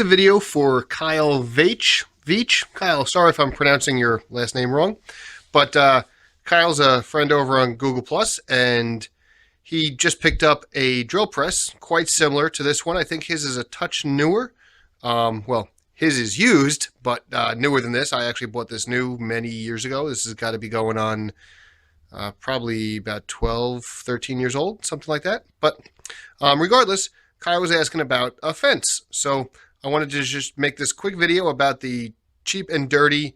a video for Kyle Veach. Kyle, sorry if I'm pronouncing your last name wrong, but Kyle's a friend over on Google Plus, and he just picked up a drill press quite similar to this one. I think his is a touch newer. Well, his is used, but newer than this. I actually bought this new many years ago. This has got to be going on probably about 12, 13 years old, something like that. But regardless, Kyle was asking about a fence. So I wanted to just make this quick video about the cheap and dirty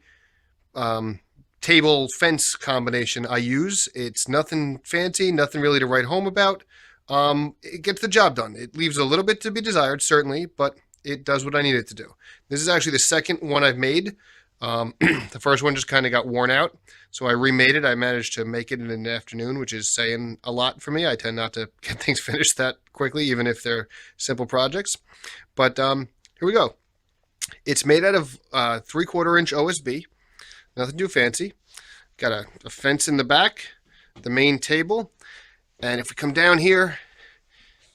table fence combination I use. It's nothing fancy, nothing really to write home about. It gets the job done. It leaves a little bit to be desired, certainly, but it does what I need it to do. This is actually the second one I've made. The first one just kind of got worn out, so I remade it. I managed to make it in an afternoon, which is saying a lot for me. I tend not to get things finished that quickly, even if they're simple projects. But here we go. It's made out of 3/4 inch OSB, nothing too fancy. Got a fence in the back, the main table, and if we come down here,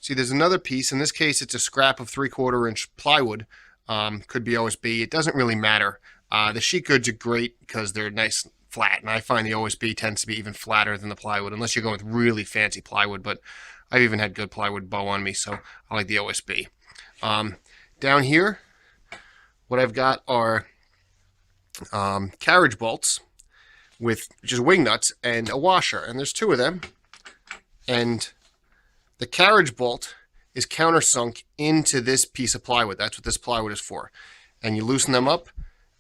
see there's another piece. In this case, it's a scrap of 3/4 inch plywood. Could be OSB. It doesn't really matter. The sheet goods are great because they're nice flat, and I find the OSB tends to be even flatter than the plywood, unless you're going with really fancy plywood, but I've even had good plywood bow on me, so I like the OSB. Down here, what I've got are carriage bolts with just wing nuts and a washer, and there's two of them, and the carriage bolt is countersunk into this piece of plywood. That's what this plywood is for. And you loosen them up,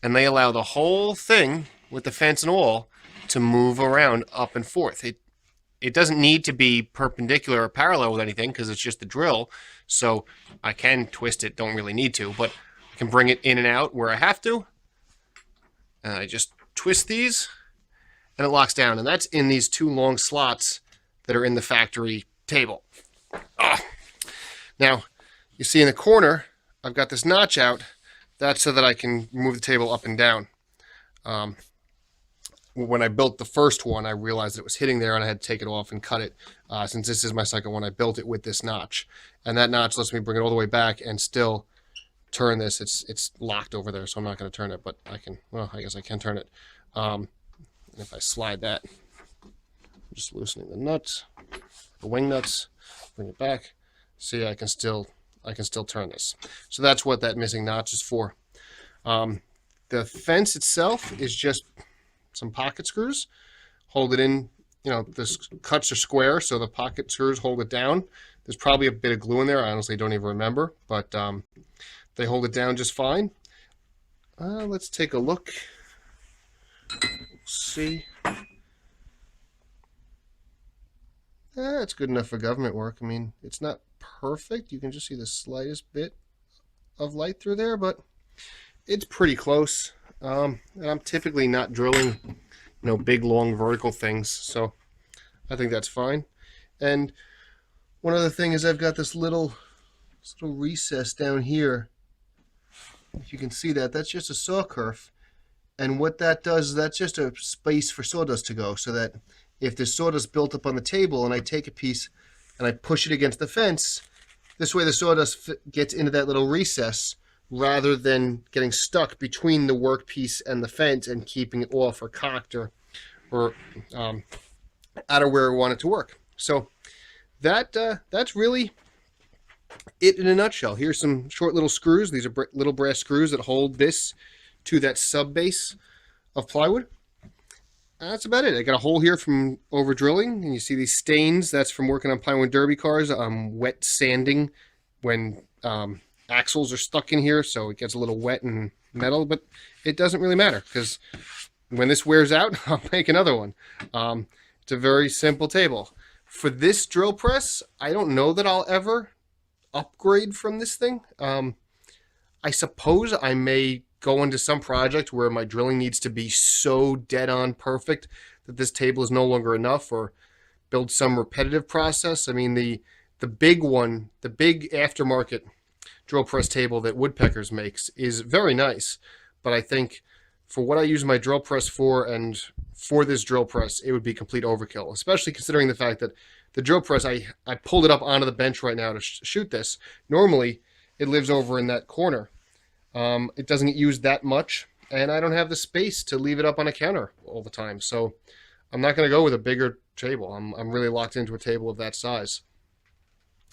and they allow the whole thing with the fence and all to move around up and forth. It doesn't need to be perpendicular or parallel with anything because it's just the drill. So I can twist it, don't really need to, but I can bring it in and out where I have to. And I just twist these and it locks down. And that's in these two long slots that are in the factory table. Now, you see in the corner, I've got this notch out. That's so that I can move the table up and down. When I built the first one, I realized it was hitting there and I had to take it off and cut it. Since this is my second one, I built it with this notch. And that notch lets me bring it all the way back and still turn this. It's locked over there, so I'm not going to turn it, but I can, well, I guess I can turn it. And if I slide that, I'm just loosening the nuts, the wing nuts, bring it back. See, I can still turn this. So that's what that missing notch is for. The fence itself is just some pocket screws. Hold it in, you know, the cuts are square, so the pocket screws hold it down. There's probably a bit of glue in there. I honestly don't even remember, but they hold it down just fine. Let's take a look. See. It's good enough for government work. I mean, it's not perfect. You can just see the slightest bit of light through there, but it's pretty close. And I'm typically not drilling, you know, big, long vertical things, so I think that's fine. And one other thing is I've got this little recess down here. If you can see that, that's just a saw kerf. And what that does is that's just a space for sawdust to go, so that if there's sawdust built up on the table and I take a piece and I push it against the fence, this way the sawdust gets into that little recess rather than getting stuck between the workpiece and the fence and keeping it off or cocked or out of where we want it to work. So that's really it in a nutshell. Here's some short little screws. These are little brass screws that hold this to that sub base of plywood. That's about it. I got a hole here from over drilling, and you see these stains. That's from working on plywood derby cars. Wet sanding when axles are stuck in here, so it gets a little wet and metal, but it doesn't really matter because when this wears out, I'll make another one. It's a very simple table. For this drill press, I don't know that I'll ever upgrade from this thing. I suppose I may go into some project where my drilling needs to be so dead on perfect that this table is no longer enough, or build some repetitive process. I mean, the big one, the big aftermarket drill press table that Woodpeckers makes is very nice, but I think for what I use my drill press for, and for this drill press, it would be complete overkill, especially considering the fact that the drill press, I pulled it up onto the bench right now to shoot this. Normally, it lives over in that corner, It doesn't get used that much, and I don't have the space to leave it up on a counter all the time. So I'm not going to go with a bigger table. I'm really locked into a table of that size.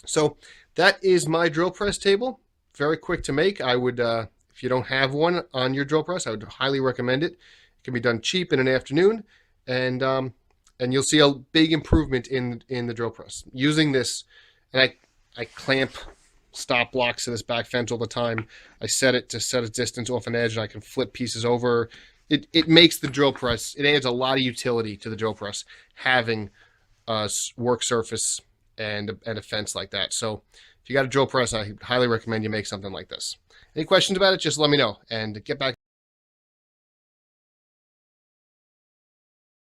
So that is my drill press table. Very quick to make. I would, if you don't have one on your drill press, I would highly recommend it. It can be done cheap in an afternoon, and you'll see a big improvement in the drill press using this. And I clamp stop blocks to this back fence all the time. I set it to set a distance off an edge, and I can flip pieces over. It makes the drill press, it adds a lot of utility to the drill press, having a work surface and a fence like that. So if you got a drill press, I highly recommend you make something like this. Any questions about it, just let me know and get back.